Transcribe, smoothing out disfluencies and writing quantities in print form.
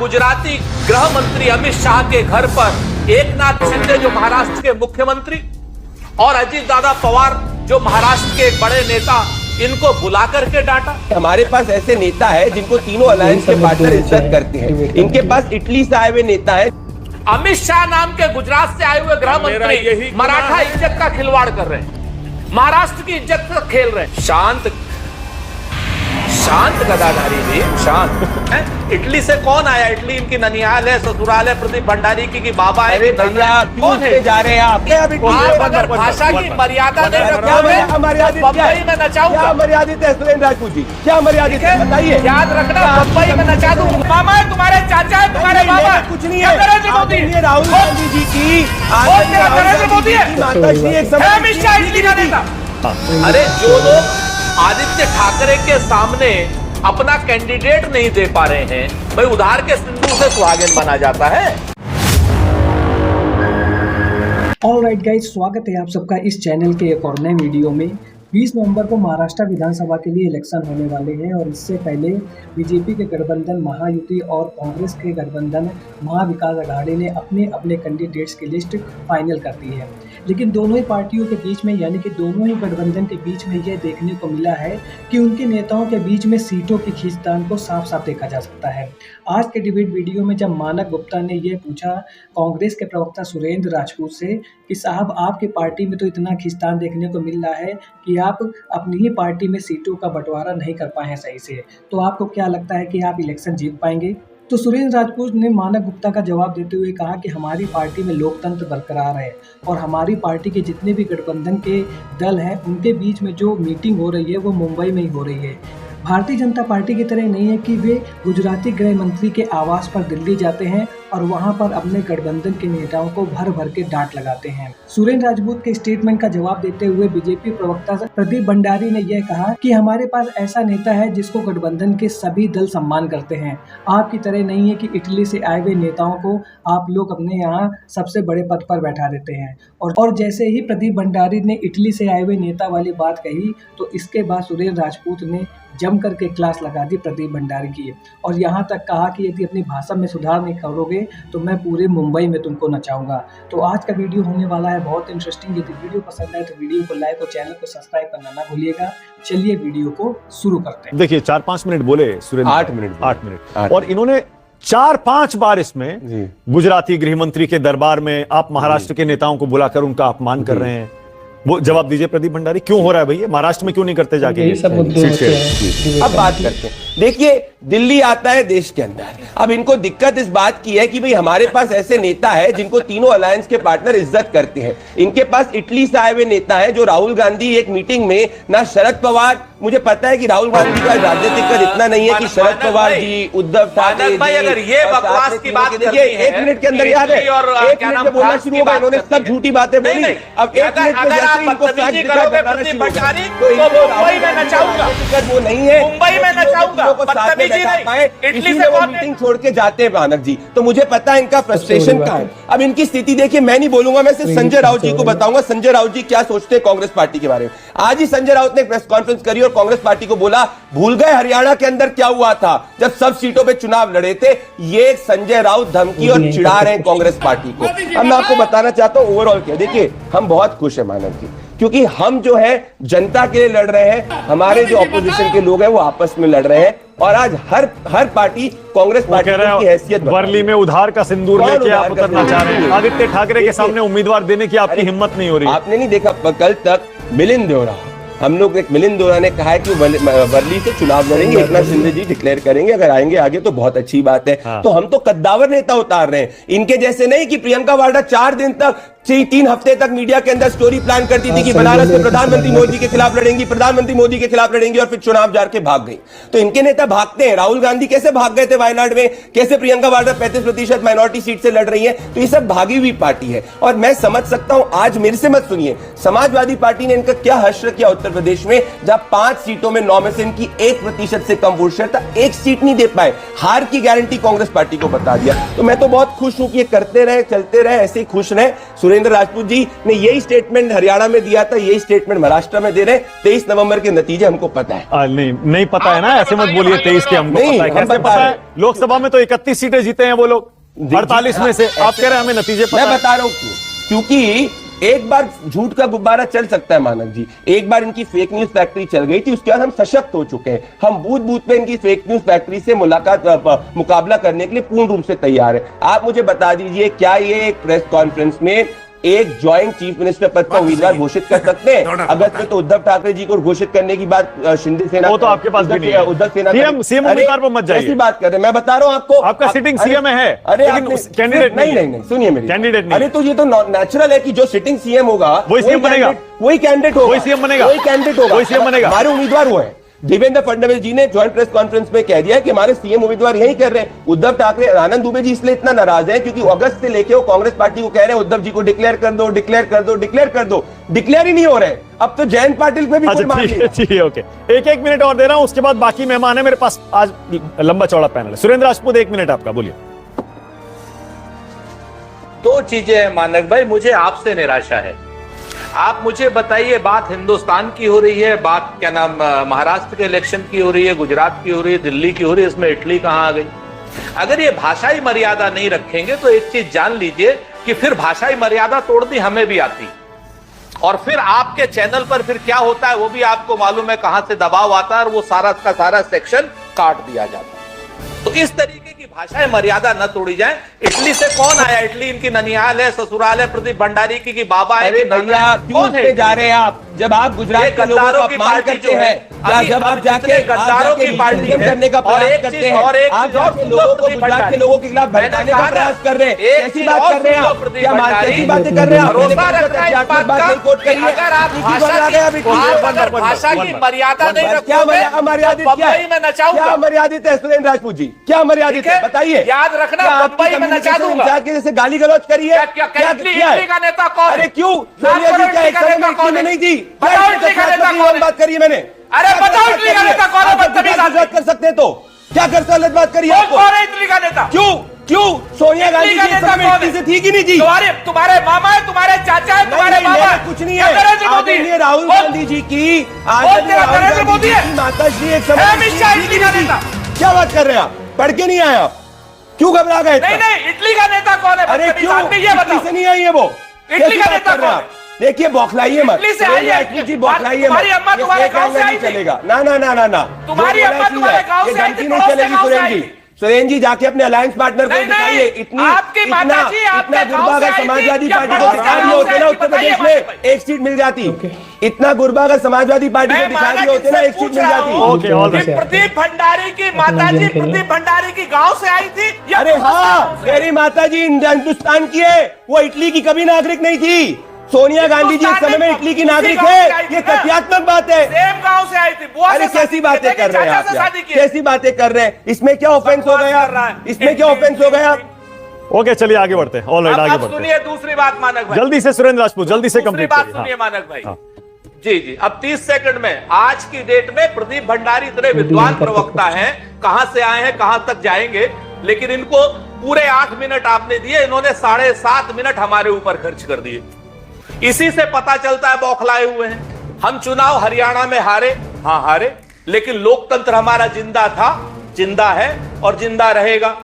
गुजराती गृह मंत्री अमित शाह के घर पर एकनाथ शिंदे जो महाराष्ट्र के मुख्यमंत्री और अजीत दादा पवार जो महाराष्ट्र के एक बड़े नेता, इनको बुला करके डांटा। हमारे पास ऐसे नेता है जिनको तीनों अलायंस के पार्टनर इज्जत करते हैं। इनके पास इटली से आए हुए नेता है। अमित शाह नाम के गुजरात से आए हुए गृह मंत्री मराठा इज्जत का खिलवाड़ कर रहे हैं, महाराष्ट्र की इज्जत का खेल रहे हैं। शांत गदाधारी जी, शांत। इटली से कौन आया? इटली इनकी ननिहाल है, ससुराल है प्रदीप भंडारी की बाबा है। कौन है? जा रहे हैं आप अगर भाषा की मर्यादा नहीं रखोगे, बम्बई में नचाऊंगा। क्या मर्यादित है सुरेंद्र राजपूत जी? क्या मर्यादित है बताइए। याद रखना, बम्बई में नचा दूं। मामा है तुम्हारे, चाचा है तुम्हारे, बाबा कुछ नहीं है। नरेंद्र मोदी, राहुल गांधी जी की नरेंद्र मोदी है, अमित शाह इटली का नेता। अरे जो लोग आदित्य ठाकरे के सामने अपना कैंडिडेट नहीं दे पा रहे हैं, भाई उधार के सिंदूर से सुहागिन बना जाता है। ऑलराइट गाइस, स्वागत है आप सबका इस चैनल के एक और नए वीडियो में। 20 नवंबर को महाराष्ट्र विधानसभा के लिए इलेक्शन होने वाले हैं और इससे पहले बीजेपी के गठबंधन महायुति और कांग्रेस के गठबंधन महाविकास अघाड़ी ने अपने अपने कैंडिडेट्स की लिस्ट फाइनल कर दी है। लेकिन दोनों ही पार्टियों के बीच में, यानी कि दोनों ही गठबंधन के बीच में यह देखने को मिला है कि उनके नेताओं के बीच में सीटों की खींचतान को साफ साफ देखा जा सकता है। आज के डिबेट वीडियो में जब मानक गुप्ता ने यह पूछा कांग्रेस के प्रवक्ता सुरेंद्र राजपूत से कि साहब आपकी पार्टी में तो इतना खींचतान देखने को मिल रहा है कि आप अपनी ही पार्टी में सीटों का बंटवारा नहीं कर पाए हैं सही से, तो आपको क्या लगता है कि आप इलेक्शन जीत पाएंगे? तो सुरेंद्र राजपूत ने मानक गुप्ता का जवाब देते हुए कहा कि हमारी पार्टी में लोकतंत्र बरकरार है और हमारी पार्टी के जितने भी गठबंधन के दल हैं उनके बीच में जो मीटिंग हो रही है वो मुंबई में ही हो रही है। भारतीय जनता पार्टी की तरह नहीं है कि वे गुजराती गृह मंत्री के आवास पर दिल्ली जाते हैं और वहां पर अपने गठबंधन के नेताओं को भर भर के डांट लगाते हैं। सुरेंद्र राजपूत के स्टेटमेंट का जवाब देते हुए बीजेपी प्रवक्ता प्रदीप भंडारी ने यह कहा कि हमारे पास ऐसा नेता है जिसको गठबंधन के सभी दल सम्मान करते हैं। आपकी तरह नहीं है कि इटली से आए हुए नेताओं को आप लोग अपने यहाँ सबसे बड़े पद पर बैठा देते हैं। और जैसे ही प्रदीप भंडारी ने इटली से आए हुए नेता वाली बात कही तो इसके बाद सुरेंद्र राजपूत ने जम करके क्लास लगा दी प्रदीप भंडारी की और यहाँ तक कहा कि यदि अपनी भाषा में सुधार नहीं करोगे तो मैं पूरे मुंबई में तुमको नचाऊंगा। तो आज का वीडियो होने वाला है बहुत इंटरेस्टिंग। यदि वीडियो पसंद आए तो वीडियो को लाइक और चैनल को सब्सक्राइब करना ना भूलिएगा। चलिए वीडियो को शुरू करते हैं। देखिए 4-5 मिनट बोले सुरेंद्र, 8 मिनट और इन्होंने 4-5 बार इसमें गुजराती गृह मंत्री के दरबार में आप महाराष्ट्र के नेताओं को बुलाकर उनका अपमान कर रहे हैं। वो जवाब दीजिए प्रदीप भंडारी, क्यों हो रहा है भैया? महाराष्ट्र में क्यों नहीं करते जाके? अब बात करते हैं। देखिए दिल्ली आता है देश के अंदर। अब इनको दिक्कत इस बात की है कि भाई हमारे पास ऐसे नेता है जिनको तीनों अलायंस के पार्टनर इज्जत करते हैं। इनके पास इटली से आए हुए नेता है जो राहुल गांधी एक मीटिंग में ना शरद पवार, मुझे पता है कि राहुल गांधी का राजनीतिक कर इतना नहीं है कि शरद पवार जी, उद्धव ठाकरे जी, अगर ये बकवास की बात करनी है, 1 मिनट के अंदर याद है, 1 मिनट में बोलना शुरू होगा, इन्होंने सब झूठी बातें बोली। अब 1 मिनट में जैसे इनको फैक्ट दिखाना शुरू होगा तो मुंबई में नचाऊंगा, वो नहीं है, मुंबई में नचाऊंगा, इटली से वो मीटिंग छोड़ के जाते हैं मानक जी। तो मुझे पता है इनका फ्रस्ट्रेशन कहाँ है। अब इनकी स्थिति देखिए, मैं नहीं बोलूंगा, मैं सिर्फ संजय राउत जी को बताऊंगा संजय राउत जी क्या सोचते हैं कांग्रेस पार्टी के बारे में। आज ही संजय राउत ने प्रेस कॉन्फ्रेंस करी और कांग्रेस पार्टी को बोला, भूल गए हरियाणा के अंदर क्या हुआ था जब सब सीटों पे चुनाव लड़े थे। ये संजय राउत धमकी और चिढ़ा रहे हैं कांग्रेस पार्टी को। अब मैं आपको बताना चाहता हूं ओवरऑल क्या, देखिए हम बहुत खुश है मानव जी, क्योंकि हम जो है जनता के लिए लड़ रहे हैं, हमारे जो ऑपोजिशन के लोग हैं वो आपस में लड़ रहे हैं और आज हर पार्टी कांग्रेस पार्टी की हैसियत वर्ली में उधार का सिंदूर लेके आप उतरना चाह रहे हैं। आदित्य ठाकरे के सामने उम्मीदवार देने की आपकी हिम्मत नहीं हो रही। आपने नहीं देखा कल तक मिलिंद देवरा, हम लोग एक मिलिंद देवरा ने कहा है कि वर्ली से चुनाव लड़ेंगे, एकनाथ शिंदे जी डिक्लेयर करेंगे, अगर आएंगे आगे तो बहुत अच्छी बात है। तो हम तो कद्दावर नेता उतार रहे हैं, इनके जैसे नहीं कि प्रियंका वाड्रा 4 दिन तक 3 हफ्ते तक मीडिया के अंदर स्टोरी प्लान करती थी कि बनारस में प्रधानमंत्री मोदी के खिलाफ लड़ेंगी, प्रधानमंत्री मोदी के खिलाफ लड़ेंगी और फिर चुनाव जार के भाग गई। तो इनके नेता भागते हैं। राहुल गांधी कैसे भाग गए थे वायनाड में, कैसे प्रियंका वाड्रा 35% माइनॉरिटी सीट से लड़ रही है। तो ये सब भागी हुई पार्टी है और मैं समझ सकता हूं। आज मेरे से मत सुनिए, समाजवादी पार्टी ने इनका क्या हश्र किया उत्तर प्रदेश में, जहां 5 सीटों में 9 में से इनकी 1% से कम वोट शेयर था, 1 सीट नहीं दे पाए। हार की गारंटी कांग्रेस पार्टी को बता दिया। तो मैं तो बहुत खुश हूं कि ये करते रहे, चलते रहे, ऐसे ही खुश रहे। सुरेंद्र राजपूत जी ने यही स्टेटमेंट हरियाणा में दिया था, यही स्टेटमेंट महाराष्ट्र में दे रहे हैं। 23 नवंबर के नतीजे हमको पता है। नहीं पता है ना, ऐसे मत बोलिए 23 के हमको नहीं, पता है। हम कैसे बता पता रहे है? लोकसभा में तो 31 सीटें जीते हैं वो लोग, 48 में से। आप कह रहे हैं हमें नतीजे पता मैं है। बता रहा हूं क्योंकि एक बार झूठ का गुब्बारा चल सकता है मानक जी, एक बार इनकी फेक न्यूज फैक्ट्री चल गई थी, उसके बाद हम सशक्त हो चुके हैं। हम बूथ बूथ पे इनकी फेक न्यूज फैक्ट्री से मुकाबला करने के लिए पूर्ण रूप से तैयार है। आप मुझे बता दीजिए, क्या ये एक प्रेस कॉन्फ्रेंस में एक ज्वाइंट चीफ मिनिस्टर पद का उम्मीदवार घोषित कर सकते हैं? अगस्त में तो उद्धव ठाकरे जी को घोषित करने की बात शिंदे सेना, वो तो आपके पास भी नहीं है। उद्धव सेना सीएम उम्मीदवार पर मत जाइए। ऐसी बात कर रहे हैं, मैं बता रहा हूं आपको। आपका सिटिंग सीएम है, अरे लेकिन कैंडिडेट नहीं, सुनिए मेरी, कैंडिडेट नहीं। अरे तो ये तो नेचुरल है कि जो सिटिंग सीएम होगा वही सीएम बनेगा, वही कैंडिडेट होगा, वही सीएम बनेगा, वही कैंडिडेट होगा, वही सीएम बनेगा। हमारे उम्मीदवार वो है। देवेंद्र फडणवीस जी ने ज्वाइंट प्रेस कॉन्फ्रेंस में कह दिया कि हमारे सीएम उम्मीदवार यही कर रहे हैं। उद्धव ठाकरे, आनंद दुबे जी इसलिए इतना नाराज है क्योंकि अगस्त से लेके वो कांग्रेस पार्टी को कह रहे हैं उद्धव जी को डिक्लेयर कर दो, डिक्लेयर कर दो, डिक्लेयर कर दो। डिक्लेयर ही नहीं हो रहे। अब तो जयंत पाटिल पे भी कोई मान नहीं। ठीक है, ओके। एक मिनट और दे रहा हूं, उसके बाद बाकी मेहमान है मेरे पास। आज लंबा चौड़ा पैनल है। सुरेंद्र राजपूत, 1 मिनट आपका, बोलिए। दो चीजें हैं मानक भाई, मुझे आपसे निराशा है। आप मुझे बताइए, बात हिंदुस्तान की हो रही है, बात क्या नाम महाराष्ट्र के इलेक्शन की हो रही है, गुजरात की हो रही है, दिल्ली की हो रही है, इसमें इटली कहां आ गई? अगर ये भाषाई मर्यादा नहीं रखेंगे तो एक चीज जान लीजिए कि फिर भाषाई मर्यादा तोड़नी हमें भी आती, और फिर आपके चैनल पर फिर क्या होता है वो भी आपको मालूम है, कहां से दबाव आता है और वो सारा का सारा सेक्शन काट दिया जाता है। तो इस तरीके की भाषाएं मर्यादा न तोड़ी जाए। इटली से कौन आया? इटली इनकी ननिहाल है, ससुराल है, प्रदीप भंडारी की बाबा है। अरे भैया, क्यों उस पे जा रहे हैं आप? जब आप गुजरात के लोगों को अपमान करते हैं, जब आप जाके गद्दारों की पार्टी करने का प्रयास करते हैं, आप जाके लोगों को, गुजरात के लोगों के खिलाफ भड़काने का प्रयास कर रहे हैं, कैसी बात कर रहे हैं आप? क्या कैसी बातें कर रहे हैं आप? अगर भाषा की मर्यादा नहीं रखोगे, क्या मर्यादित, क्या मर्यादित है सुरेंद्र राजपूत जी? क्या मर्यादित है बताइए? याद रखना, बम्बई में नचा दूंगा। जैसे गाली गलौज करिए, इटली का नेता कौन? अरे क्यों सोनिया जी क्या एक समय में इटली में नहीं थी? बात करिए मैंने। अरे बताओ इटली का नेता कौन है? बात कर सकते हैं तो क्या कर सकते? गलत बात करिए। कौन है इटली का नेता? क्यों सोनिया गांधी जी इस समय इटली से थी कि नहीं थी? तुम्हारे मामा है, तुम्हारे चाचा है, तुम्हारे बाबा है, कुछ नहीं है। आदरणीय राहुल गांधी जी की, नरेंद्र मोदी है, माता श्री एक समय इटली का नेता। क्या बात कर रहे हैं आप? पढ़ के नहीं आए आप? क्यों घबरा गए? नहीं, इटली का नेता कौन है? अरे क्यों इटली से नहीं आई है वो? इटली का नेता कौन है? देखिए बौखलाइए मत, इटली से आई है जी, बौखलाइए मत। तुम्हारी अम्मा तुम्हारे गांव से आई थी? चलेगा ना। तुम्हारी अम्मा तुम्हारे गांव से आई थी? नहीं चलेगी सुरेंद्र जी, जाके अपने अलायंस पार्टनर को दिखाइए। इतना गुरबा अगर समाजवादी पार्टी को दिखा दिए होते ना उत्तर प्रदेश में एक सीट मिल जाती। इतना गुरबा अगर समाजवादी पार्टी को दिखा दिए होते ना एक सीट मिल जाती। प्रदीप भंडारी की माता जी, प्रदीप भंडारी की गांव से आई थी? अरे हाँ, मेरी माता जी हिंदुस्तान की है, वो इटली की कभी नागरिक नहीं थी। सोनिया गांधी जी इस समय में इटली की नागरिक है, ये तथ्यात्मक बात है। सेम गांव से आई थी। अरे कैसी बातें कर रहे हैं आप? कैसी बातें कर रहे हैं? इसमें क्या ऑफेंस हो गया? इसमें क्या ऑफेंस हो गया? ओके, चलिए आगे बढ़ते हैं। ऑलराइट, आगे बढ़ते हैं। सुनिए दूसरी बात मानक भाई, जल्दी से सुरेंद्र राजपूत, जल्दी से कंप्लीट बात सुनिए मानक भाई। जी, अब 30 सेकंड में, आज की डेट में प्रदीप भंडारी इतने विद्वान प्रवक्ता हैं, कहां से आए हैं, कहां तक जाएंगे, लेकिन इनको पूरे 8 मिनट आपने दिए, इन्होंने 7.5 मिनट हमारे ऊपर खर्च कर दिए। इसी से पता चलता है बौखलाए हुए हैं। हम चुनाव हरियाणा में हारे, हाँ हारे, लेकिन लोकतंत्र हमारा जिंदा था, जिंदा है और जिंदा रहेगा।